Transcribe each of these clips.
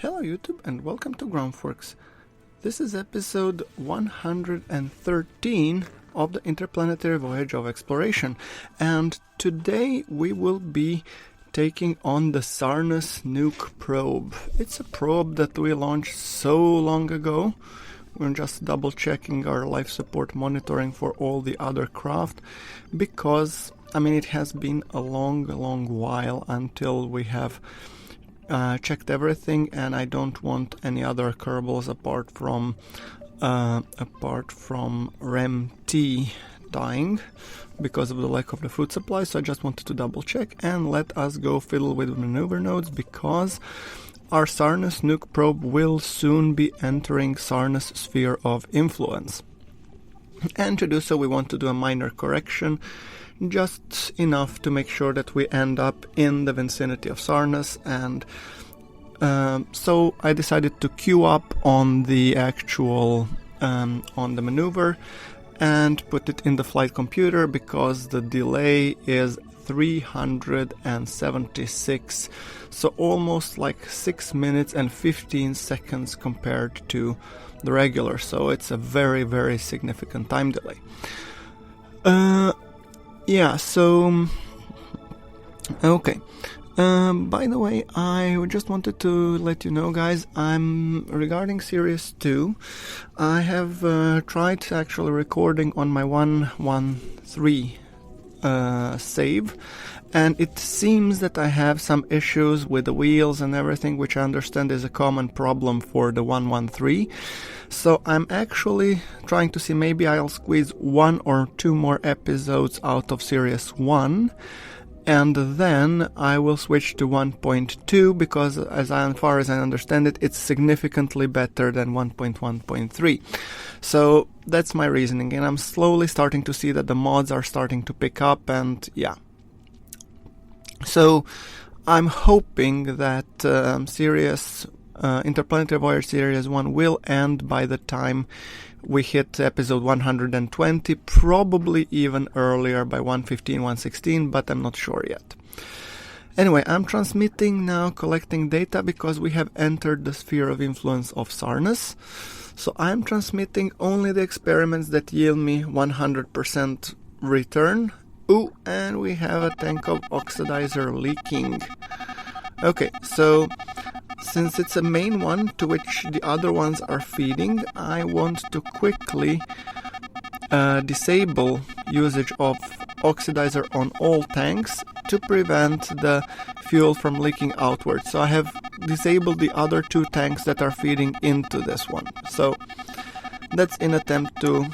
Hello YouTube and welcome to GrunfWorks. This is episode 113 of the Interplanetary Voyage of Exploration, and today we will be taking on the Sarnus nuke probe. It's a probe that we launched so long ago. We're just double checking our life support monitoring for all the other craft because, it has been a long while until we have checked everything, and I don't want any other Kerbals apart from Rem T dying because of the lack of the food supply. So I just wanted to double check, and let us go fiddle with maneuver nodes because our Sarnus nuke probe will soon be entering Sarnus sphere of influence. And to do so we want to do a minor correction, just enough to make sure that we end up in the vicinity of Sarnus, and so I decided to queue up on the actual on the maneuver and put it in the flight computer because the delay is 376, so almost like 6 minutes and 15 seconds compared to the regular, so it's a very significant time delay. Okay. By the way, I just wanted to let you know, guys, regarding Series 2, I have tried actually recording on my 113 save, and it seems that I have some issues with the wheels and everything, which I understand is a common problem for the 113. So I'm actually trying to see, maybe I'll squeeze 1 or 2 more episodes out of Series 1, and then I will switch to 1.2 because as far as I understand it, it's significantly better than 1.1.3. So that's my reasoning, and I'm slowly starting to see that the mods are starting to pick up, and yeah. So I'm hoping that Interplanetary Voyage Series 1 will end by the time we hit episode 120, probably even earlier by 115, 116, but I'm not sure yet. Anyway, I'm transmitting now, collecting data because we have entered the sphere of influence of Sarnus. So I'm transmitting only the experiments that yield me 100% return. Ooh, and we have a tank of oxidizer leaking. Okay, so since it's a main one to which the other ones are feeding, I want to quickly disable usage of oxidizer on all tanks to prevent the fuel from leaking outwards. So I have disabled the other 2 tanks that are feeding into this one. So that's in attempt to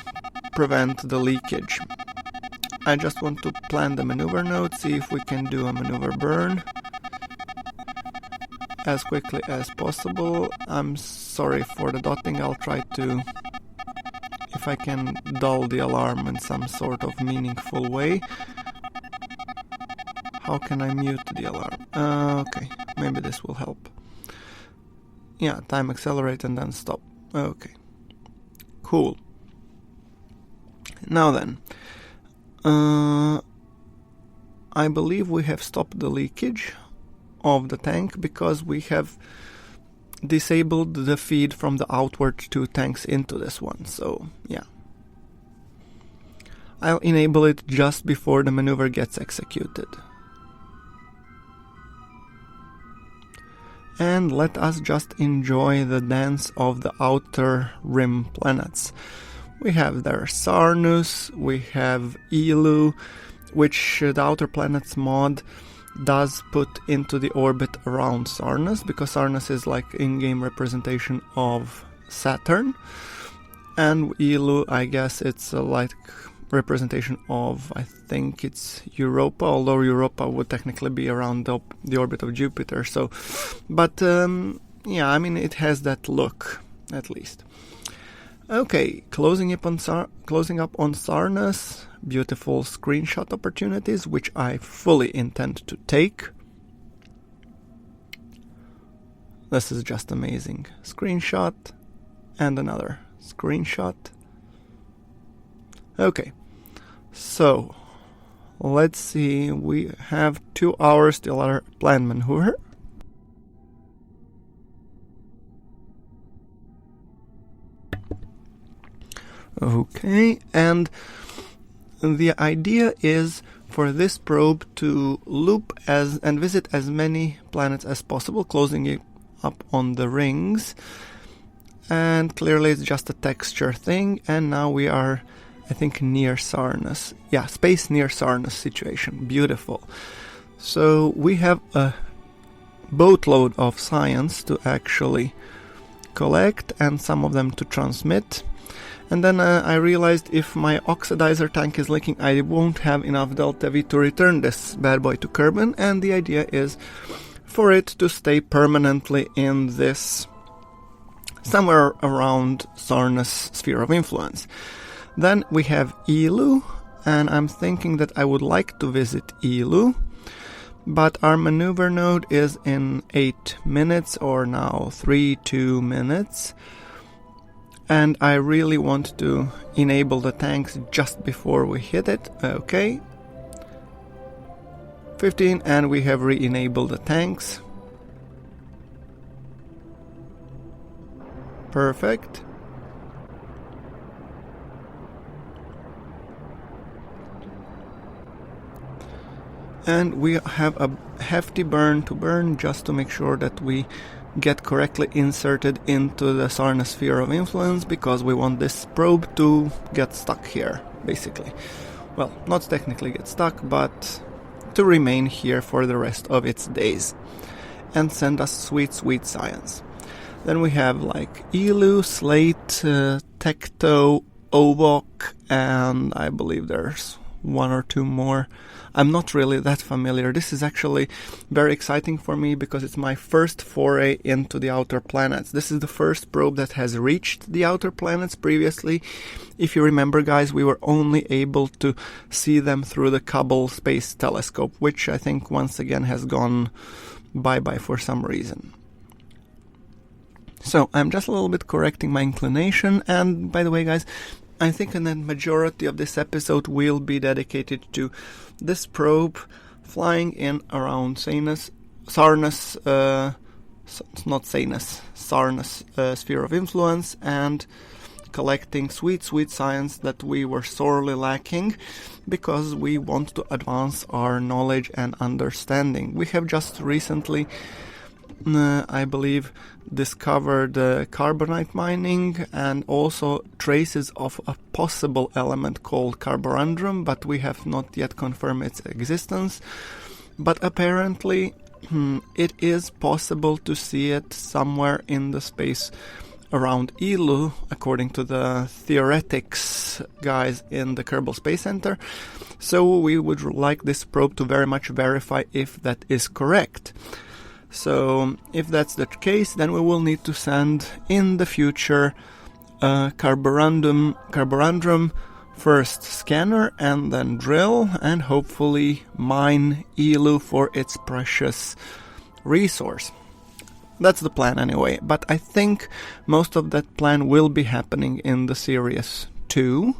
prevent the leakage. I just want to plan the maneuver node, see if we can do a maneuver burn as quickly as possible. I'm sorry for the dotting. I'll try to, if I can, dull the alarm in some sort of meaningful way. How can I mute the alarm? Okay, maybe this will help. Yeah, time accelerate and then stop. Okay, cool. Now then, I believe we have stopped the leakage of the tank because we have disabled the feed from the outward 2 tanks into this one. So yeah, I'll enable it just before the maneuver gets executed. And let us just enjoy the dance of the outer rim planets. We have there Sarnus, we have Eeloo, which the Outer Planets mod does put into the orbit around Sarnus, because Sarnus is like in-game representation of Saturn, and Eeloo, I guess it's like representation of, I think it's Europa, although Europa would technically be around the orbit of Jupiter. So, but yeah, it has that look at least. Okay, closing up on Sarnus. Beautiful screenshot opportunities, which I fully intend to take. This is just amazing. Screenshot and another screenshot. Okay, so let's see. We have 2 hours till our planned maneuver. Okay, and the idea is for this probe to loop and visit as many planets as possible, closing it up on the rings. And clearly it's just a texture thing, and now we are, I think, near Sarnus. Yeah, space near Sarnus situation. Beautiful. So we have a boatload of science to actually collect and some of them to transmit. And then I realized if my oxidizer tank is leaking, I won't have enough delta V to return this bad boy to Kerbin, and the idea is for it to stay permanently in this somewhere around Sarnus sphere of influence. Then we have Eeloo, and I'm thinking that I would like to visit Eeloo, but our maneuver node is in 8 minutes, or now 2 minutes. And I really want to enable the tanks just before we hit it. Okay. 15, and we have re-enabled the tanks. Perfect. And we have a hefty burn to burn just to make sure that we get correctly inserted into the Sarnus sphere of influence, because we want this probe to get stuck here, basically. Well, not technically get stuck, but to remain here for the rest of its days and send us sweet, sweet science. Then we have like Eeloo, Slate, Tecto, Ovok, and I believe there's 1 or 2 more. I'm not really that familiar. This is actually very exciting for me because it's my first foray into the outer planets. This is the first probe that has reached the outer planets. Previously, if you remember, guys, we were only able to see them through the Hubble Space Telescope, which I think once again has gone bye-bye for some reason. So I'm just a little bit correcting my inclination, and by the way, guys, I think the majority of this episode will be dedicated to this probe flying in around Sarnus sphere of influence, and collecting sweet, sweet science that we were sorely lacking because we want to advance our knowledge and understanding. We have just recently, I believe, discovered carbonite mining and also traces of a possible element called carborundum, but we have not yet confirmed its existence. But apparently it is possible to see it somewhere in the space around Eeloo, according to the theoretics guys in the Kerbal Space Center. So we would like this probe to very much verify if that is correct. So if that's the case, then we will need to send in the future a carborundum first scanner and then drill and hopefully mine Eeloo for its precious resource. That's the plan anyway, but I think most of that plan will be happening in the Series 2.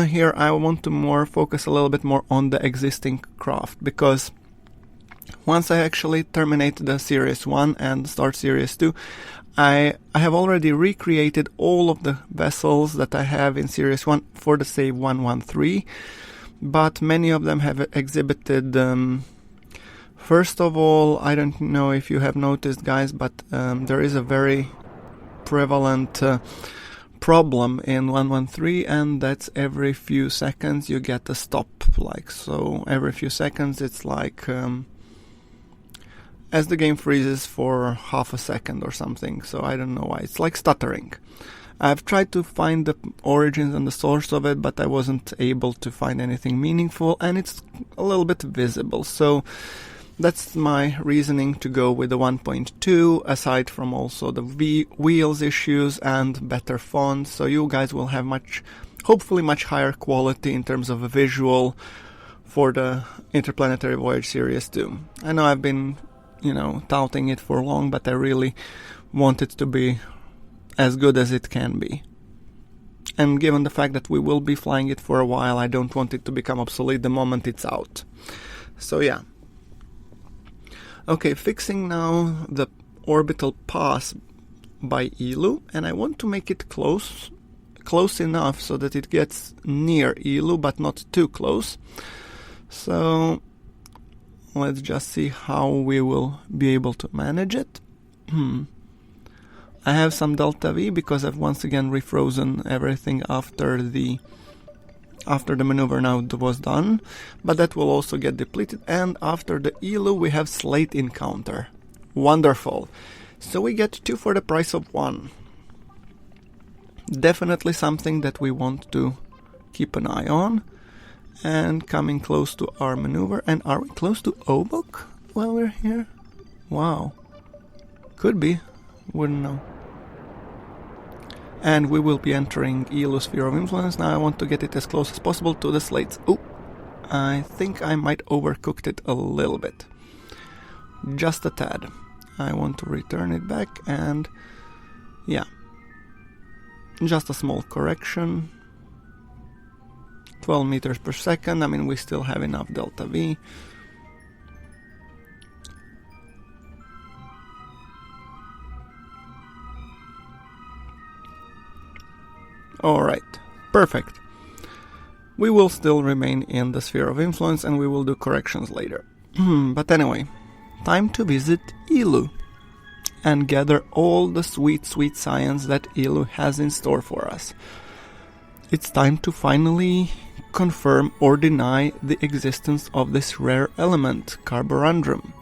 Here I want to focus a little bit more on the existing craft, because once I actually terminate the Series 1 and start Series 2, I have already recreated all of the vessels that I have in Series 1 for the save 113, but many of them have exhibited, first of all, I don't know if you have noticed, guys, but there is a very prevalent problem in 113, and that's every few seconds you get a stop. Like, so every few seconds it's like as the game freezes for half a second or something, so I don't know why. It's like stuttering. I've tried to find the origins and the source of it, but I wasn't able to find anything meaningful, and it's a little bit visible, so that's my reasoning to go with the 1.2, aside from also the wheels issues and better fonts, so you guys will have hopefully much higher quality in terms of a visual for the Interplanetary Voyage Series 2. I know I've been touting it for long, but I really want it to be as good as it can be. And given the fact that we will be flying it for a while, I don't want it to become obsolete the moment it's out. So yeah. Okay, fixing now the orbital pass by Eeloo, and I want to make it close close enough so that it gets near Eeloo, but not too close. So let's just see how we will be able to manage it. I have some delta V because I've once again refrozen everything after the maneuver now was done, but that will also get depleted. And after the Eeloo we have Slate encounter. Wonderful. So we get 2 for the price of 1. Definitely something that we want to keep an eye on. And coming close to our maneuver. And are we close to Obok while we're here? Wow. Could be. Wouldn't know. And we will be entering Eeloo Sphere of Influence. Now I want to get it as close as possible to the slates. Oh, I think I might overcooked it a little bit. Just a tad. I want to return it back and yeah. Just a small correction. 12 meters per second. I mean, we still have enough delta V. Alright, perfect. We will still remain in the Sphere of Influence and we will do corrections later. But anyway, time to visit Eeloo and gather all the sweet, sweet science that Eeloo has in store for us. It's time to finally confirm or deny the existence of this rare element, carborundrum.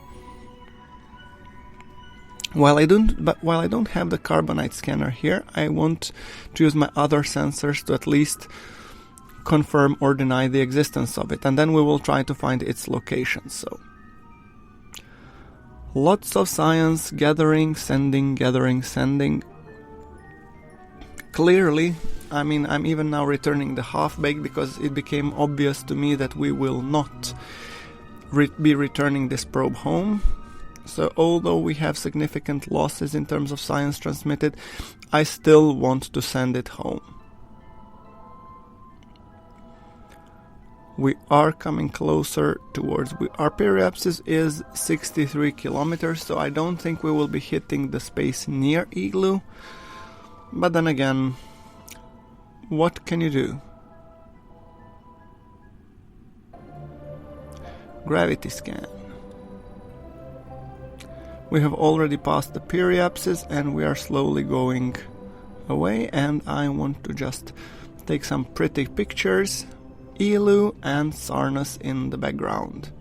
While I don't have the carbonite scanner here, I want to use my other sensors to at least confirm or deny the existence of it, and then we will try to find its location. So lots of science, gathering, sending, gathering, sending. Clearly, I mean, I'm even now returning the half-baked because it became obvious to me that we will not be returning this probe home. So although we have significant losses in terms of science transmitted, I still want to send it home. We are coming closer towards... Our periapsis is 63 kilometers, so I don't think we will be hitting the space near Eeloo. But then again, what can you do? Gravity scan. We have already passed the periapsis and we are slowly going away, and I want to just take some pretty pictures. Eeloo and Sarnus in the background.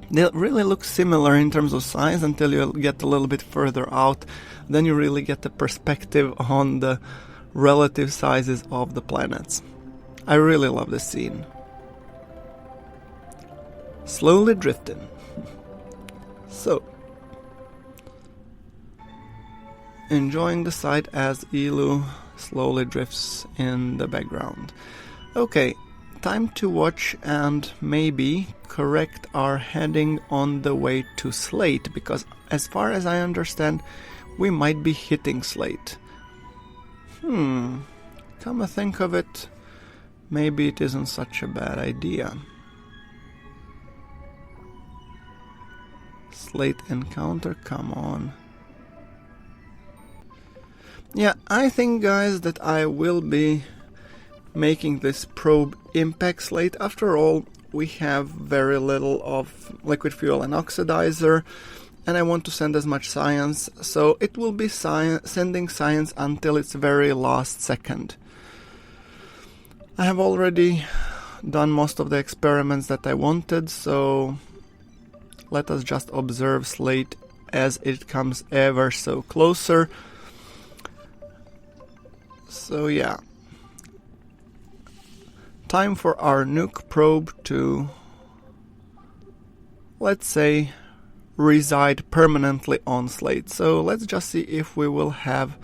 They really look similar in terms of size until you get a little bit further out. Then you really get the perspective on the relative sizes of the planets. I really love this scene. Slowly drifting. So, enjoying the sight as Eeloo slowly drifts in the background. Okay, time to watch and maybe correct our heading on the way to Slate, because as far as I understand, we might be hitting Slate. Come to think of it, maybe it isn't such a bad idea. Slate encounter, come on. Yeah, I think, guys, that I will be making this probe impact Slate. After all, we have very little of liquid fuel and oxidizer, and I want to send as much science, so it will be sending science until its very last second. I have already done most of the experiments that I wanted, so let us just observe Slate as it comes ever so closer. So yeah, time for our nuke probe to, let's say, reside permanently on Slate. So let's just see if we will have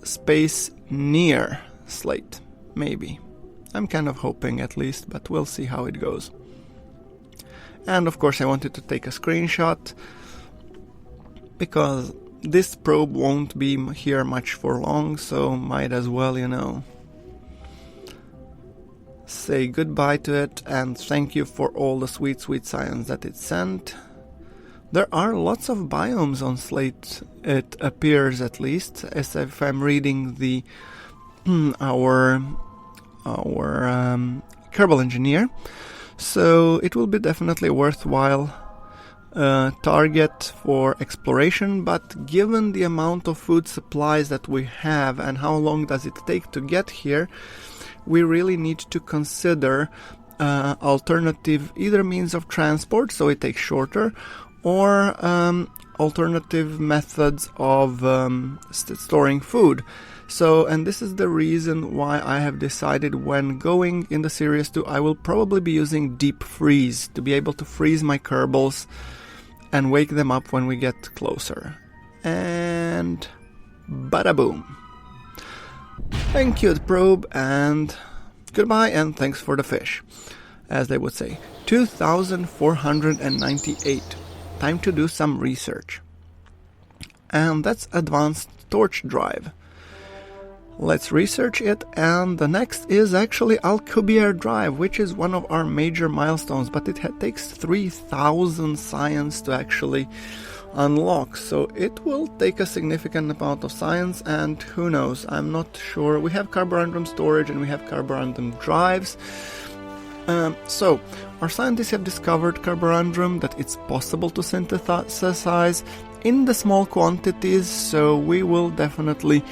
space near Slate. Maybe. I'm kind of hoping at least, but we'll see how it goes. And of course I wanted to take a screenshot because this probe won't be here much for long, so might as well, you know, say goodbye to it and thank you for all the sweet, sweet science that it sent. There are lots of biomes on Slate, it appears, at least, as if I'm reading the our Kerbal Engineer. So it will be definitely a worthwhile target for exploration, but given the amount of food supplies that we have and how long does it take to get here, we really need to consider alternative either means of transport, so it takes shorter, or alternative methods of storing food. So, and this is the reason why I have decided when going in the Series 2, I will probably be using deep freeze to be able to freeze my Kerbals and wake them up when we get closer. And bada boom. Thank you, the probe, and goodbye, and thanks for the fish, as they would say. 2498. Time to do some research. And that's advanced torch drive. Let's research it, and the next is actually Alcubierre drive, which is one of our major milestones, but it takes 3000 science to actually unlock, so it will take a significant amount of science, and who knows, I'm not sure. We have carborundum storage and we have carborundum drives. So, our scientists have discovered carborundum, that it's possible to synthesize in the small quantities, so we will definitely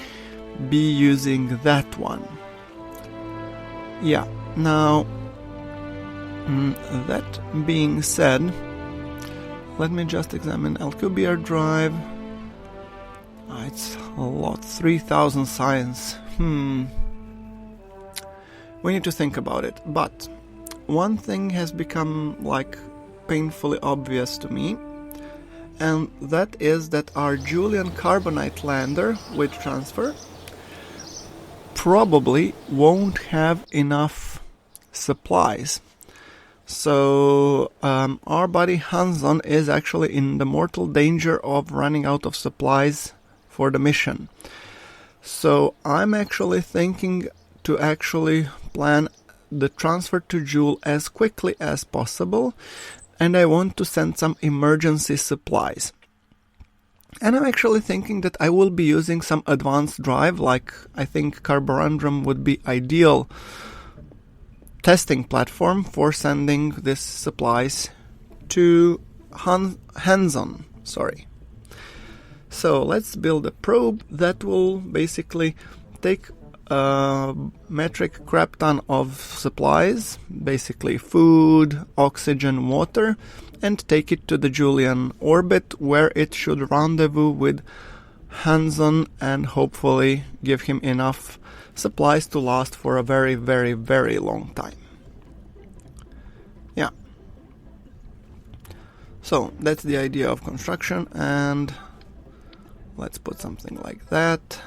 be using that one. Yeah, now, that being said, let me just examine Alcubierre drive. It's a lot, 3000 science. We need to think about it, but one thing has become like painfully obvious to me, and that is that our Julian carbonite lander with transfer probably won't have enough supplies. So our buddy Henzon is actually in the mortal danger of running out of supplies for the mission. So I'm actually thinking to actually plan the transfer to Jool as quickly as possible, and I want to send some emergency supplies. And I'm actually thinking that I will be using some advanced drive, like I think carborundum would be ideal testing platform for sending these supplies to Henzon. So let's build a probe that will basically take a metric crap ton of supplies, basically food, oxygen, water, and take it to the Julian orbit, where it should rendezvous with Henzon and hopefully give him enough supplies to last for a very, very, very long time. Yeah. So that's the idea of construction, and let's put something like that.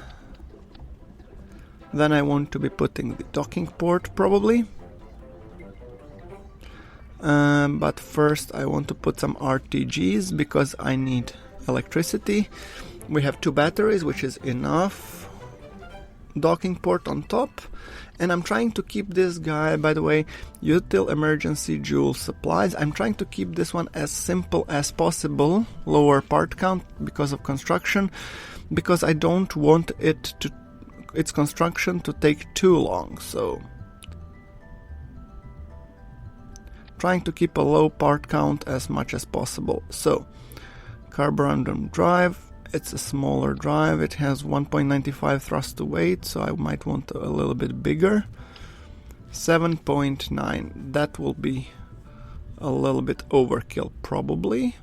Then I want to be putting the docking port probably. But first I want to put some RTGs because I need electricity. We have 2 batteries, which is enough. Docking port on top. And I'm trying to keep this guy, by the way, util emergency Jool supplies. I'm trying to keep this one as simple as possible, lower part count because of construction, because I don't want its construction to take too long, so trying to keep a low part count as much as possible. So carborundum drive, it's a smaller drive, it has 1.95 thrust to weight, so I might want a little bit bigger. 7.9, that will be a little bit overkill probably,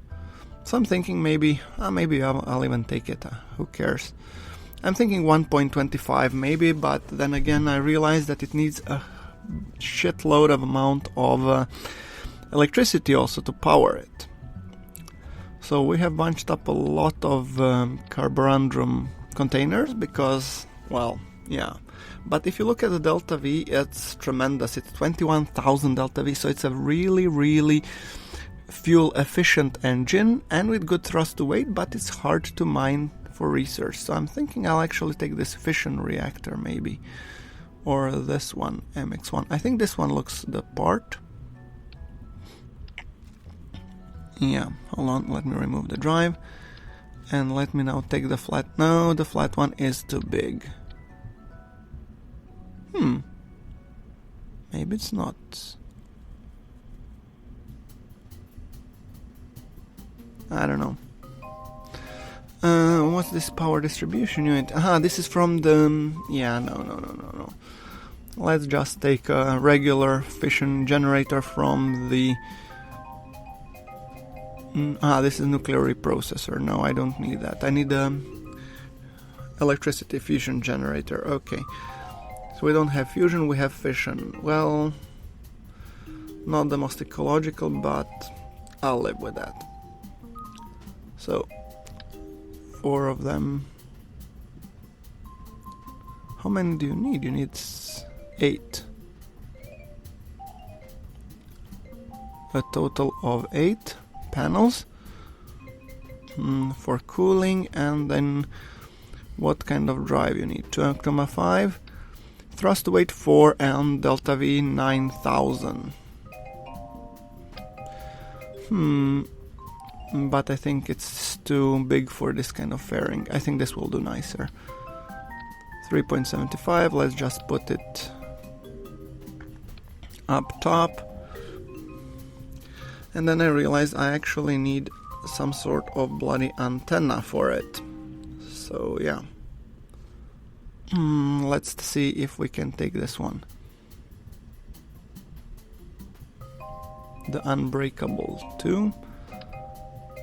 so I'm thinking maybe I'll even take it, who cares. I'm thinking 1.25 maybe, but then again I realize that it needs a shitload of amount of electricity also to power it. So we have bunched up a lot of carborundum containers because, well, yeah. But if you look at the delta V, it's tremendous. It's 21,000 delta V, so it's a really, really fuel efficient engine and with good thrust to weight, but it's hard to mine for research. So I'm thinking I'll actually take this fission reactor maybe, or this one, MX1. I think this one looks the part. Yeah, hold on, let me remove the drive. And let me now take the flat. No, the flat one is too big. Maybe it's not. I don't know. What's this power distribution unit? Aha, this is from the... Yeah, no. Let's just take a regular fission generator from the... this is nuclear reprocessor. No, I don't need that. I need a electricity fusion generator. Okay. So we don't have fusion, we have fission. Well, not the most ecological, but I'll live with that. So, 4 of them. How many do you need? You need 8. A total of 8 panels for cooling, and then what kind of drive you need? 2.5, thrust weight 4, and delta V 9000. But I think it's too big for this kind of fairing. I think this will do nicer. 3.75, let's just put it up top. And then I realized I actually need some sort of bloody antenna for it. So yeah. Let's see if we can take this one. The unbreakable 2.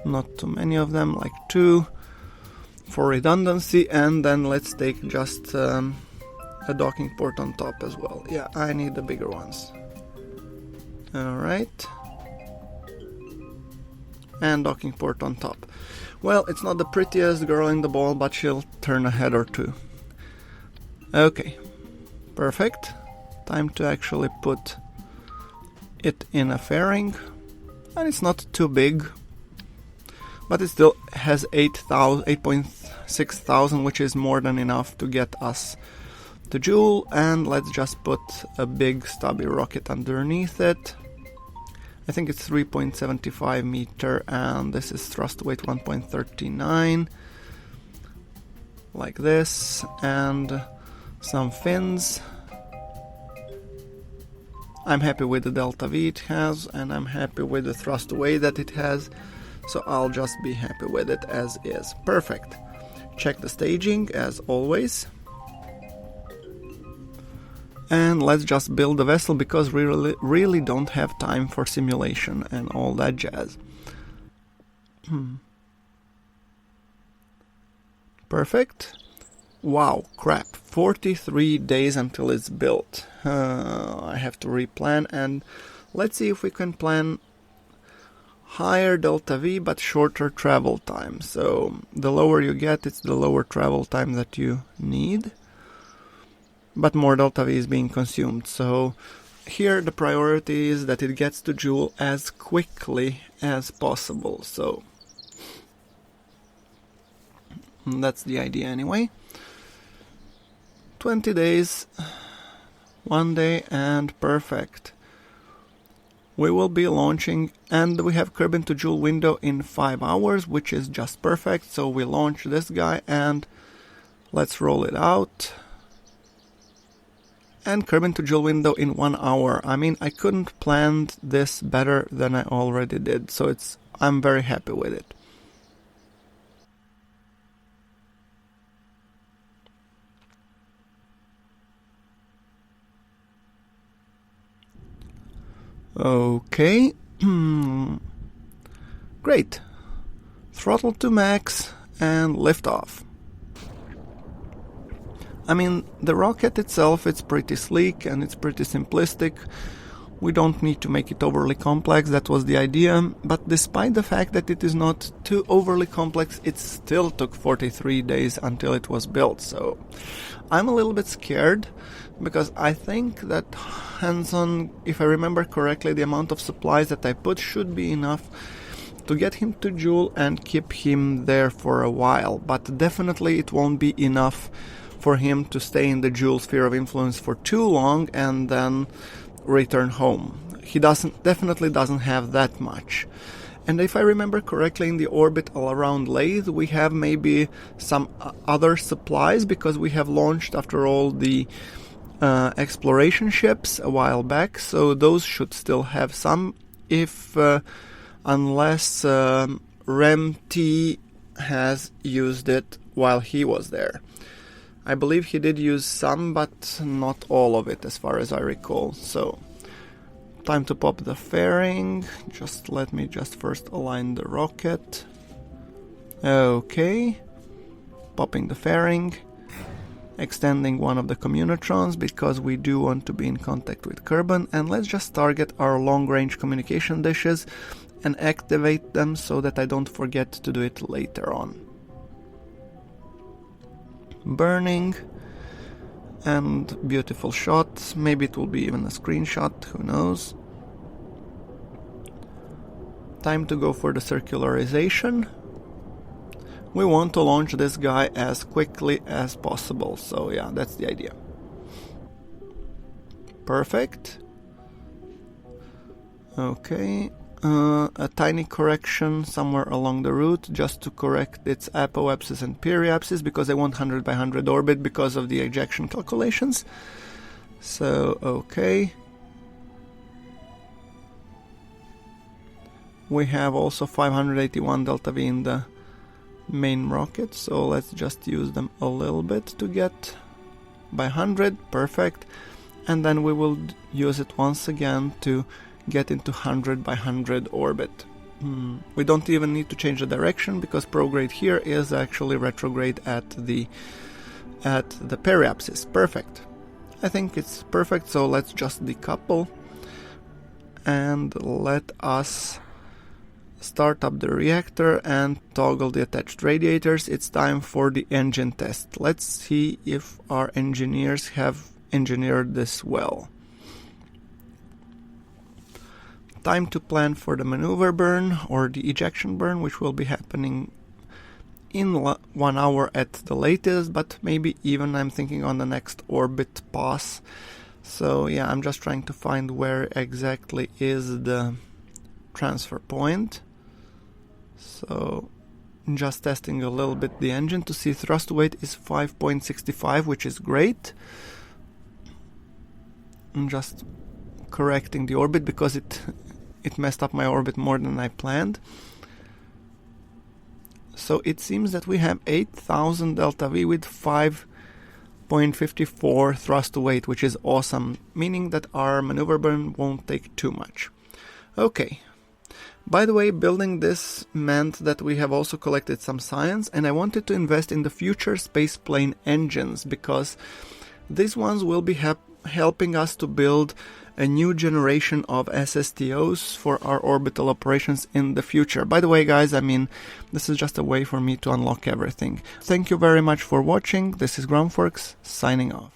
Not too many of them, like 2 for redundancy, and then let's take just a docking port on top as well. Yeah, I need the bigger ones. Alright. And docking port on top. Well, it's not the prettiest girl in the ball, but she'll turn a head or two. Okay, perfect. Time to actually put it in a fairing. And it's not too big, but it still has 8.6 thousand, which is more than enough to get us to Jool. And let's just put a big stubby rocket underneath it. I think it's 3.75 meter, and this is thrust weight 1.39, like this, and some fins. I'm happy with the delta V it has, and I'm happy with the thrust weight that it has, so I'll just be happy with it as is. Perfect. Check the staging as always. And let's just build the vessel, because we really don't have time for simulation and all that jazz. Perfect. Wow, crap. 43 days until it's built. I have to replan, and let's see if we can plan higher delta V but shorter travel time. So the lower you get, it's the lower travel time that you need, but more delta V is being consumed. So here the priority is that it gets to Jool as quickly as possible. So that's the idea anyway. 20 days, 1 day, and perfect. We will be launching, and we have Kerbin to Jool window in 5 hours, which is just perfect. So we launch this guy, and let's roll it out. And Kerbin to Jool window in 1 hour. I mean, I couldn't plan this better than I already did, so I'm very happy with it. Okay, great. Throttle to max and lift off. I mean, the rocket itself, it's pretty sleek and it's pretty simplistic. We don't need to make it overly complex, that was the idea. But despite the fact that it is not too overly complex, it still took 43 days until it was built. So I'm a little bit scared, because I think that Henzon, if I remember correctly, the amount of supplies that I put should be enough to get him to Jool and keep him there for a while. But definitely it won't be enough for him to stay in the Jool sphere of influence for too long and then return home. He definitely doesn't have that much. And if I remember correctly, in the orbital around Lathe, we have maybe some other supplies, because we have launched, after all, the exploration ships a while back, so those should still have some, if unless Rem T has used it while he was there. I believe he did use some, but not all of it, as far as I recall. So, time to pop the fairing. Just let me first align the rocket. Okay. Popping the fairing. Extending one of the communitrons, because we do want to be in contact with Kerbin. And let's just target our long-range communication dishes and activate them so that I don't forget to do it later on. Burning. And beautiful shot. Maybe it will be even a screenshot, who knows. Time to go for the circularization. We want to launch this guy as quickly as possible, so yeah, that's the idea. Perfect. Okay, a tiny correction somewhere along the route, just to correct its apoapsis and periapsis, because I want 100 by 100 orbit because of the ejection calculations. So, okay. We have also 581 delta V in the main rocket, so let's just use them a little bit to get by 100, perfect, and then we will use it once again to get into 100 by 100 orbit. We don't even need to change the direction, because prograde here is actually retrograde at the periapsis. Perfect. I think it's perfect, so let's just decouple and let us start up the reactor and toggle the attached radiators. It's time for the engine test. Let's see if our engineers have engineered this well. Time to plan for the maneuver burn, or the ejection burn, which will be happening in 1 hour at the latest, but maybe even I'm thinking on the next orbit pass. So yeah, I'm just trying to find where exactly is the transfer point. So, just testing a little bit the engine to see thrust weight is 5.65, which is great. I'm just correcting the orbit, because it messed up my orbit more than I planned. So it seems that we have 8,000 delta V with 5.54 thrust to weight, which is awesome, meaning that our maneuver burn won't take too much. Okay. By the way, building this meant that we have also collected some science, and I wanted to invest in the future spaceplane engines, because these ones will be helping us to build a new generation of SSTOs for our orbital operations in the future. By the way, guys, I mean, this is just a way for me to unlock everything. Thank you very much for watching. This is GrunfWorks, signing off.